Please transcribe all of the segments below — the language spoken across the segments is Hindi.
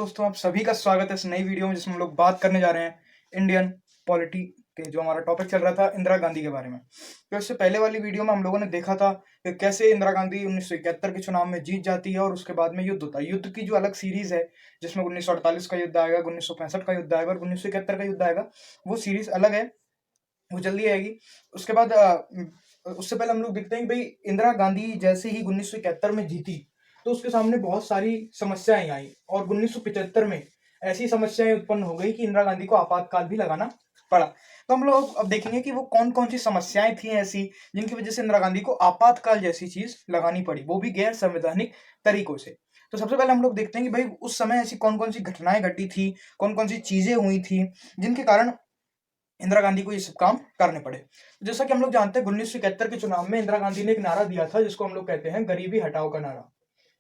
दोस्तों, आप सभी का स्वागत है इस नई वीडियो में जिसमें हम लोग बात करने जा रहे हैं इंडियन पॉलिटी के जो हमारा टॉपिक चल रहा था इंदिरा गांधी के बारे में। तो इससे पहले वाली वीडियो में हम लोगों ने देखा था कि कैसे इंदिरा गांधी 1971 के चुनाव में जीत जाती है और उसके बाद में युद्ध होता है। युद्ध की जो अलग सीरीज है जिसमें 1948 का युद्ध आएगा, 1965 का युद्ध आएगा और 1971 का युद्ध आएगा, वो सीरीज अलग है, वो जल्दी आएगी। उसके बाद उससे पहले हम लोग देखते हैं कि भाई इंदिरा गांधी जैसे ही 1971 में जीती तो उसके सामने बहुत सारी समस्याएं आई और 1975 में ऐसी समस्याएं उत्पन्न हो गई कि इंदिरा गांधी को आपातकाल भी लगाना पड़ा। तो हम लोग अब देखेंगे कि वो कौन कौन सी समस्याएं थी ऐसी जिनकी वजह से इंदिरा गांधी को आपातकाल जैसी चीज लगानी पड़ी, वो भी गैर संवैधानिक तरीकों से। तो सबसे पहले हम लोग देखते हैं कि भाई उस समय ऐसी कौन कौन सी घटनाएं घटी थी, कौन कौन सी चीजें हुई थी जिनके कारण इंदिरा गांधी को ये सब काम करने पड़े। तो जैसा कि हम लोग जानते हैं 1971 के चुनाव में इंदिरा गांधी ने एक नारा दिया था जिसको हम लोग कहते हैं गरीबी हटाओ का नारा।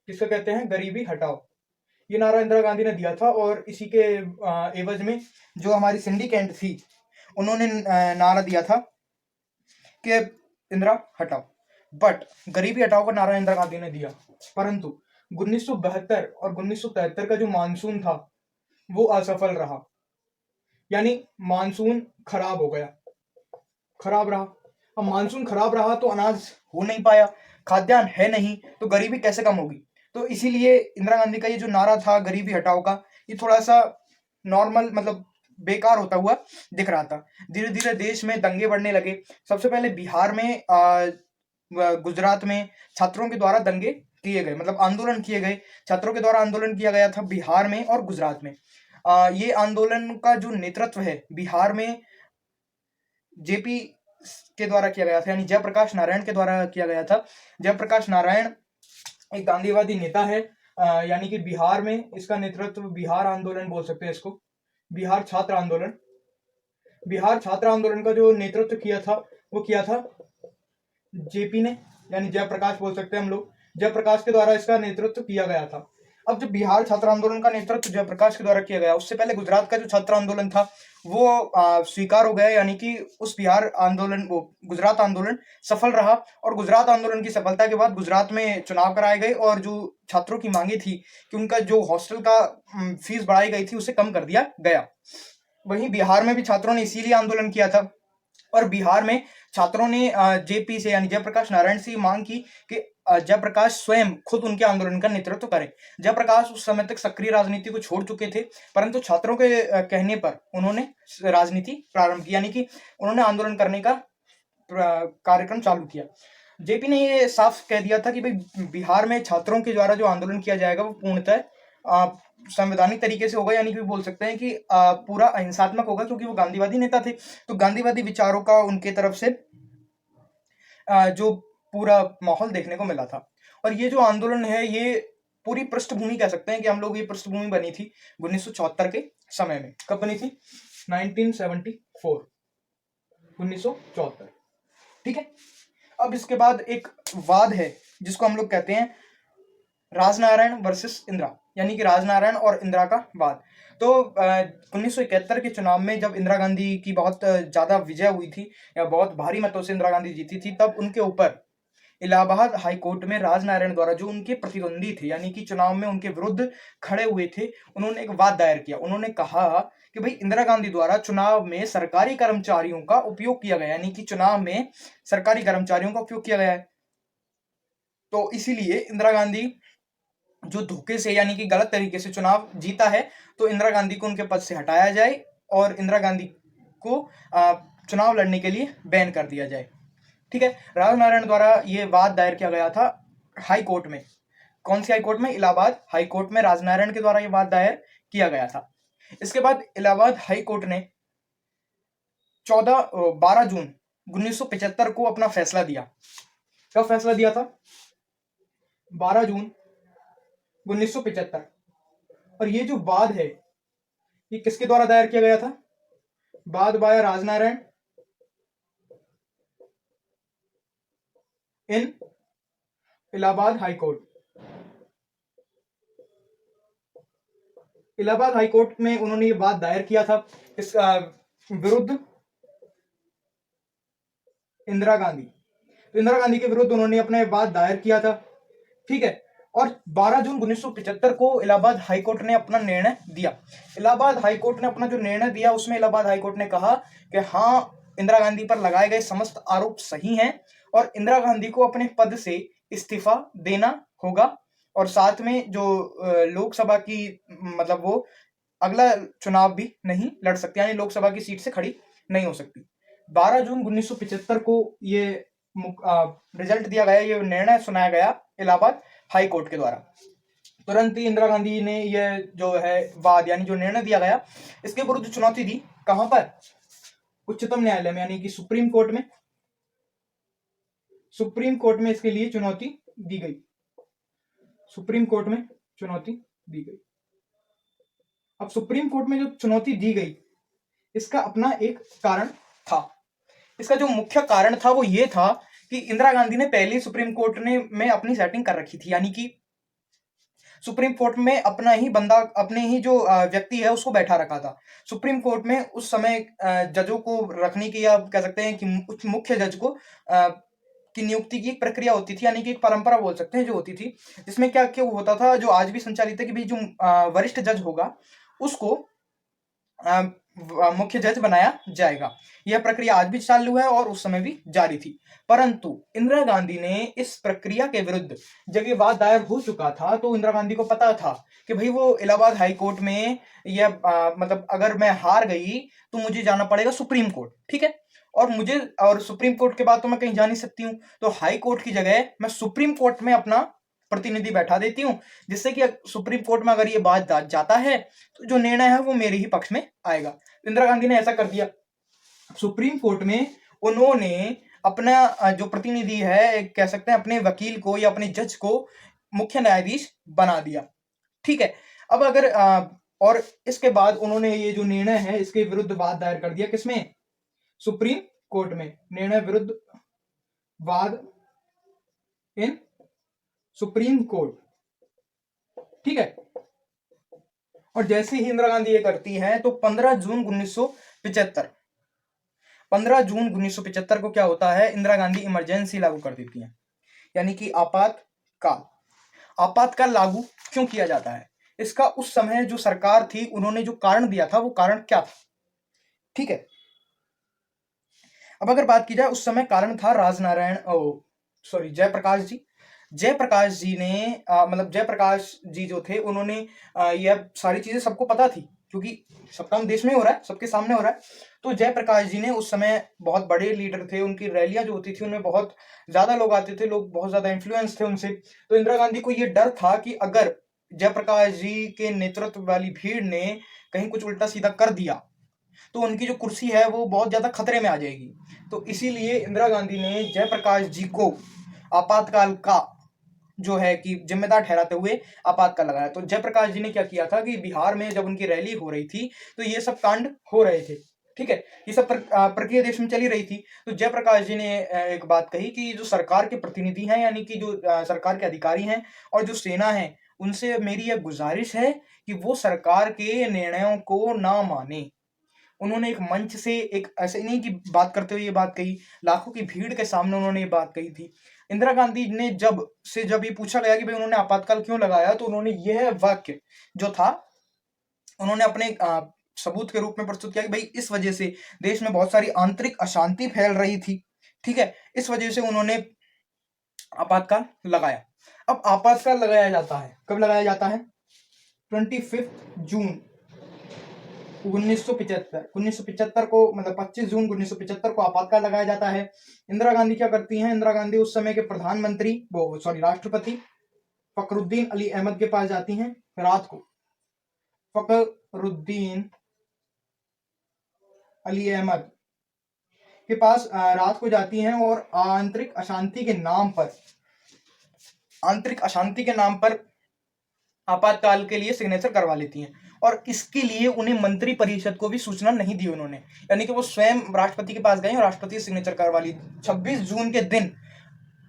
किसको कहते हैं? गरीबी हटाओ। ये नारा इंदिरा गांधी ने दिया था और इसी के एवज में जो हमारी सिंडिकेट थी उन्होंने नारा दिया था कि इंदिरा हटाओ। बट गरीबी हटाओ का नारा इंदिरा गांधी ने दिया, परंतु 1972 और 1973 का जो मानसून था वो असफल रहा, यानी मानसून खराब हो गया, खराब रहा। अब मानसून खराब रहा तो अनाज हो नहीं पाया, खाद्यान्न है नहीं, तो गरीबी कैसे कम होगी। तो इसीलिए इंदिरा गांधी का ये जो नारा था गरीबी हटाओ का, ये थोड़ा सा नॉर्मल मतलब बेकार होता हुआ दिख रहा था। धीरे धीरे देश में दंगे बढ़ने लगे। सबसे पहले बिहार में, गुजरात में छात्रों के द्वारा दंगे किए गए, मतलब आंदोलन किए गए, छात्रों के द्वारा आंदोलन किया गया था बिहार में और गुजरात में। ये आंदोलन का जो नेतृत्व है बिहार में जेपी के द्वारा किया गया था, यानी जयप्रकाश नारायण के द्वारा किया गया था। जयप्रकाश नारायण एक गांधीवादी नेता है, यानी कि बिहार में इसका नेतृत्व, बिहार आंदोलन बोल सकते हैं इसको, बिहार छात्र आंदोलन। बिहार छात्र आंदोलन का जो नेतृत्व किया था वो किया था जेपी ने, यानी जयप्रकाश बोल सकते हैं हम लोग, जयप्रकाश के द्वारा इसका नेतृत्व किया गया था। अब जब बिहार छात्र आंदोलन का नेतृत्व जयप्रकाश के द्वारा किया गया, उससे पहले गुजरात का जो छात्र आंदोलन था वो स्वीकार हो गया, यानी कि उस बिहार आंदोलन, वो गुजरात आंदोलन सफल रहा। और गुजरात आंदोलन की सफलता के बाद गुजरात में चुनाव कराए गए और जो छात्रों की मांगे थी कि उनका जो हॉस्टल का फीस बढ़ाई गई थी उसे कम कर दिया गया। वहीं बिहार में भी छात्रों ने इसीलिए आंदोलन किया था और बिहार में छात्रों ने जेपी से, यानी जयप्रकाश नारायण से मांग की कि जयप्रकाश स्वयं खुद उनके आंदोलन का नेतृत्व करें। जयप्रकाश उस समय तक सक्रिय राजनीति को छोड़ चुके थे, परंतु छात्रों के कहने पर उन्होंने राजनीति प्रारंभ की, यानी कि उन्होंने आंदोलन करने का कार्यक्रम चालू किया। जेपी ने ये साफ कह दिया था कि भाई बिहार में छात्रों के द्वारा जो आंदोलन किया जाएगा वो पूर्णतः संवैधानिक तरीके से होगा, यानी कि बोल सकते हैं कि पूरा अहिंसात्मक होगा, क्योंकि वो गांधीवादी नेता थे। तो गांधीवादी विचारों का उनके तरफ से जो पूरा माहौल देखने को मिला था। और ये जो आंदोलन है ये पूरी पृष्ठभूमि कह सकते हैं कि हम लोग, ये पृष्ठभूमि बनी थी 1974 के समय में। कब बनी थी? 1974, 1974। ठीक है। अब इसके बाद एक वाद है जिसको हम लोग कहते हैं राजनारायण वर्सेस इंदिरा, यानी कि राजनारायण और इंदिरा का वाद। तो 1971 के चुनाव में जब इंदिरा गांधी की बहुत ज्यादा विजय हुई थी, या बहुत भारी मतों से इंदिरा गांधी जीती थी, तब उनके ऊपर इलाहाबाद हाई कोर्ट में राजनारायण द्वारा, जो उनके प्रतिद्वंदी थे, यानी कि चुनाव में उनके विरुद्ध खड़े हुए थे, उन्होंने एक वाद दायर किया। उन्होंने कहा कि भाई इंदिरा गांधी द्वारा चुनाव में सरकारी कर्मचारियों का उपयोग किया गया, यानी कि चुनाव में सरकारी कर्मचारियों का उपयोग किया गया है, तो इसीलिए इंदिरा गांधी जो धोखे से, यानी कि गलत तरीके से चुनाव जीता है, तो इंदिरा गांधी को उनके पद से हटाया जाए और इंदिरा गांधी को चुनाव लड़ने के लिए बैन कर दिया जाए। ठीक है। राजनारायण द्वारा ये वाद दायर किया गया था हाई कोर्ट में। कौन सी हाई कोर्ट में? इलाहाबाद हाई कोर्ट में राजनारायण के द्वारा ये वाद दायर किया गया था। इसके बाद इलाहाबाद हाई कोर्ट ने 12 जून 1975 को अपना फैसला दिया। कब फैसला दिया था? 12 जून 1975। और ये जो वाद है ये किसके द्वारा दायर किया गया था? वाद by Rajnarayan in Allahabad high court. Allahabad high court में उन्होंने ये वाद दायर किया था इस विरुद्ध इंदिरा गांधी। तो इंदिरा गांधी के विरुद्ध उन्होंने अपने वाद दायर किया था। ठीक है। और 12 जून 1975 को इलाहाबाद हाईकोर्ट ने अपना निर्णय दिया। इलाहाबाद हाईकोर्ट ने अपना जो निर्णय दिया उसमें इलाहाबाद हाईकोर्ट ने कहा कि हाँ, इंदिरा गांधी पर लगाए गए समस्त आरोप सही हैं और इंदिरा गांधी को अपने पद से इस्तीफा देना होगा और साथ में जो लोकसभा की मतलब वो अगला चुनाव भी नहीं लड़ सकती, यानी लोकसभा की सीट से खड़ी नहीं हो सकती। 12 जून 1975 को ये रिजल्ट दिया गया, ये निर्णय सुनाया गया इलाहाबाद हाई कोर्ट के द्वारा। तुरंत ही इंदिरा गांधी ने यह जो है वाद यानी जो निर्णय दिया गया इसके विरुद्ध चुनौती दी। कहां पर? उच्चतम न्यायालय में, यानी कि सुप्रीम कोर्ट में। सुप्रीम कोर्ट में इसके लिए चुनौती दी गई। सुप्रीम कोर्ट में चुनौती दी गई। अब सुप्रीम कोर्ट में जो चुनौती दी गई इसका अपना एक कारण था। इसका जो मुख्य कारण था वो ये था कि इंदिरा गांधी ने पहले सुप्रीम कोर्ट में अपनी सेटिंग कर रखी थी, यानी कि सुप्रीम कोर्ट में अपना ही बंदा, अपने ही जो व्यक्ति है उसको बैठा रखा था। सुप्रीम कोर्ट में उस समय जजों को रखने की, या कह सकते हैं कि मुख्य जज को की नियुक्ति की एक प्रक्रिया होती थी, यानी कि एक परंपरा बोल सकते हैं जो होती थी, जिसमें क्या क्या होता था, जो आज भी संचालित है कि भाई जो वरिष्ठ जज होगा उसको मुख्य जज बनाया जाएगा। यह प्रक्रिया आज भी चालू है और उस समय भी जारी थी। परंतु इंदिरा गांधी ने इस प्रक्रिया के विरुद्ध जब ये वाद दायर हो चुका था तो इंदिरा गांधी को पता था कि भाई वो इलाहाबाद हाई कोर्ट में यह मतलब अगर मैं हार गई तो मुझे जाना पड़ेगा सुप्रीम कोर्ट, ठीक है, और सुप्रीम कोर्ट के बाद तो मैं कहीं जा नहीं सकती हूँ, तो हाई कोर्ट की जगह मैं सुप्रीम कोर्ट में अपना प्रतिनिधि बैठा देती हूँ, जिससे कि सुप्रीम कोर्ट में अगर ये बात जाता है तो जो निर्णय है वो मेरे ही पक्ष में आएगा। इंदिरा गांधी ने ऐसा कर दिया। सुप्रीम कोर्ट में उन्होंने अपना जो प्रतिनिधि है, कह सकते हैं अपने वकील को या अपने जज को मुख्य न्यायाधीश बना दिया, ठीक है। अब अगर और इसके बाद उन्होंने ये जो निर्णय है इसके विरुद्ध वाद दायर कर दिया। किसमें? सुप्रीम कोर्ट में। निर्णय विरुद्ध वाद इन सुप्रीम कोर्ट, ठीक है। और जैसे ही इंदिरा गांधी ये करती है तो 15 जून 1975 को क्या होता है, इंदिरा गांधी इमरजेंसी लागू कर देती है, यानी कि आपातकाल। आपातकाल लागू क्यों किया जाता है? इसका उस समय जो सरकार थी उन्होंने जो कारण दिया था वो कारण क्या था, ठीक है। अब अगर बात की जाए उस समय कारण था जयप्रकाश जी। जयप्रकाश जी ने मतलब जयप्रकाश जी जो थे उन्होंने यह सारी चीजें सबको पता थी, क्योंकि सब काम देश में हो रहा है, सबके सामने हो रहा है। तो जयप्रकाश जी ने उस समय बहुत बड़े लीडर थे, उनकी रैलियां जो होती थी उनमें बहुत ज्यादा लोग आते थे, लोग बहुत ज्यादा इन्फ्लुएंस थे उनसे। तो इंदिरा गांधी को यह डर था कि अगर जयप्रकाश जी के नेतृत्व वाली भीड़ ने कहीं कुछ उल्टा सीधा कर दिया तो उनकी जो कुर्सी है वो बहुत ज्यादा खतरे में आ जाएगी। तो इसीलिए इंदिरा गांधी ने जयप्रकाश जी को आपातकाल का जो है कि जिम्मेदार ठहराते हुए आपातकाल लगाया। तो जयप्रकाश जी ने क्या किया था कि बिहार में जब उनकी रैली हो रही थी तो ये सब कांड हो रहे थे, ठीक है, ये सब प्रक्रिया देश में चली रही थी। तो जयप्रकाश जी ने एक बात कही कि जो सरकार के प्रतिनिधि हैं, यानी कि जो सरकार के अधिकारी हैं और जो सेना है, उनसे मेरी यह गुजारिश है कि वो सरकार के निर्णयों को ना माने। उन्होंने एक मंच से, एक ऐसे नहीं कि बात करते हुए ये बात कही, लाखों की भीड़ के सामने उन्होंने ये बात कही थी। इंदिरा गांधी ने जब ये पूछा गया कि भाई उन्होंने आपातकाल क्यों लगाया, तो उन्होंने यह वाक्य जो था उन्होंने अपने सबूत के रूप में प्रस्तुत किया कि भाई इस वजह से देश में बहुत सारी आंतरिक अशांति फैल रही थी, ठीक है, इस वजह से उन्होंने आपातकाल लगाया। अब आपातकाल लगाया जाता है, कब लगाया जाता है? 25 जून 1975 को, मतलब 25 जून 1975 को आपातकाल लगाया जाता है। इंदिरा गांधी क्या करती हैं? इंदिरा गांधी उस समय के प्रधानमंत्री राष्ट्रपति फखरुद्दीन अली अहमद के पास जाती हैं रात को। फखरुद्दीन अली अहमद के पास रात को जाती हैं और आंतरिक अशांति के नाम पर आपातकाल के लिए सिग्नेचर करवा लेती हैं। और इसके लिए उन्हें मंत्री परिषद को भी सूचना नहीं दी उन्होंने, यानी कि वो स्वयं राष्ट्रपति के पास गए और राष्ट्रपति सिग्नेचर करवा ली। 26 जून के दिन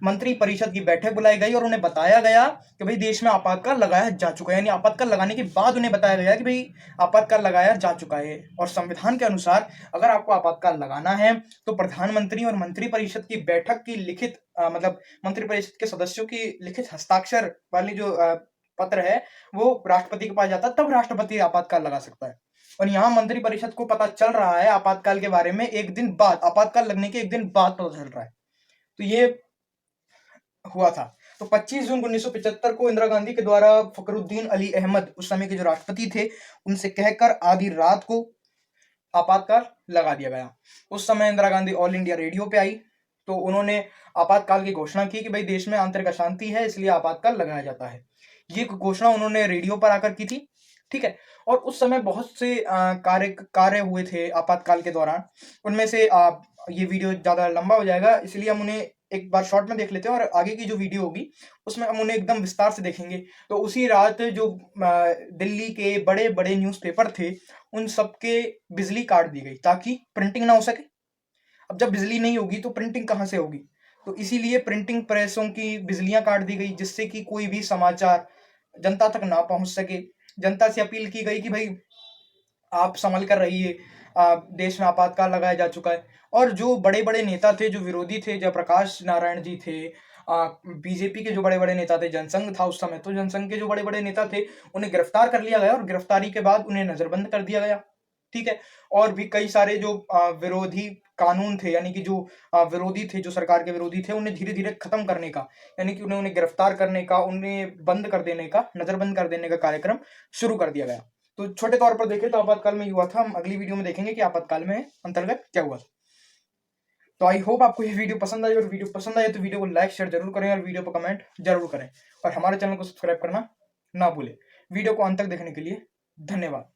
मंत्री परिषद की बैठक बुलाई गई और उन्हें बताया गया कि भाई देश में आपातकाल लगाया जा चुका है, यानी आपातकाल लगाने के बाद उन्हें बताया गया कि भाई आपातकाल लगाया जा चुका है। और संविधान के अनुसार अगर आपको आपातकाल लगाना है तो प्रधानमंत्री और मंत्री परिषद की बैठक की लिखित मतलब मंत्री परिषद के सदस्यों की लिखित हस्ताक्षर वाली जो पत्र है वो राष्ट्रपति के पास जाता है, तब राष्ट्रपति आपातकाल लगा सकता है। और यहाँ मंत्री परिषद को पता चल रहा है आपातकाल के बारे में एक दिन बाद, आपातकाल लगने के एक दिन बाद पता चल रहा है। तो ये हुआ था। तो 25 जून 1975 को इंदिरा गांधी के द्वारा फखरुद्दीन अली अहमद, उस समय के जो राष्ट्रपति थे, उनसे कहकर आधी रात को आपातकाल लगा दिया गया। उस समय Indira Gandhi all India radio पे आई तो उन्होंने आपातकाल की घोषणा की कि भाई देश में आंतरिक अशांति है, इसलिए आपातकाल लगाया जाता है। ये घोषणा उन्होंने रेडियो पर आकर की थी, ठीक है। और उस समय बहुत से कार्य हुए थे आपातकाल के दौरान। उनमें से ये वीडियो ज्यादा लंबा हो जाएगा, इसलिए हम उन्हें एक बार शॉर्ट में देख लेते हैं और आगे की जो वीडियो होगी उसमें हम उन्हें एकदम विस्तार से देखेंगे। तो उसी रात जो दिल्ली के बड़े बड़े न्यूज़पेपर थे उन सबके बिजली काट दी गई ताकि प्रिंटिंग ना हो सके। अब जब बिजली नहीं होगी तो प्रिंटिंग कहाँ से होगी, तो इसीलिए प्रिंटिंग प्रेसों की बिजलियां काट दी गई जिससे कि कोई भी समाचार जनता तक ना पहुंच सके। जनता से अपील की गई कि भाई आप संभल कर रहिए, देश में आपातकाल लगाया जा चुका है। और जो बड़े बड़े नेता थे, जो विरोधी थे, जयप्रकाश नारायण जी थे, बीजेपी के जो बड़े बड़े नेता थे, जनसंघ था उस समय, तो जनसंघ के जो बड़े बड़े नेता थे उन्हें गिरफ्तार कर लिया गया और गिरफ्तारी के बाद उन्हें नजरबंद कर दिया गया, ठीक है। और भी कई सारे जो विरोधी कानून थे, यानी कि जो विरोधी थे, जो सरकार के विरोधी थे, उन्हें धीरे धीरे खत्म करने का, यानी कि उन्हें गिरफ्तार करने का, उन्हें बंद कर देने का, नजरबंद कर देने का कार्यक्रम शुरू कर दिया गया। तो छोटे तौर पर देखें तो आपातकाल में हुआ था। हम अगली वीडियो में देखेंगे कि आपातकाल में अंतर्गत क्या हुआ। तो आई होप आपको ये वीडियो पसंद आई, और वीडियो पसंद आए तो वीडियो को लाइक शेयर जरूर करें और वीडियो पर कमेंट जरूर करें और हमारे चैनल को सब्सक्राइब करना ना भूलें। वीडियो को अंत तक देखने के लिए धन्यवाद।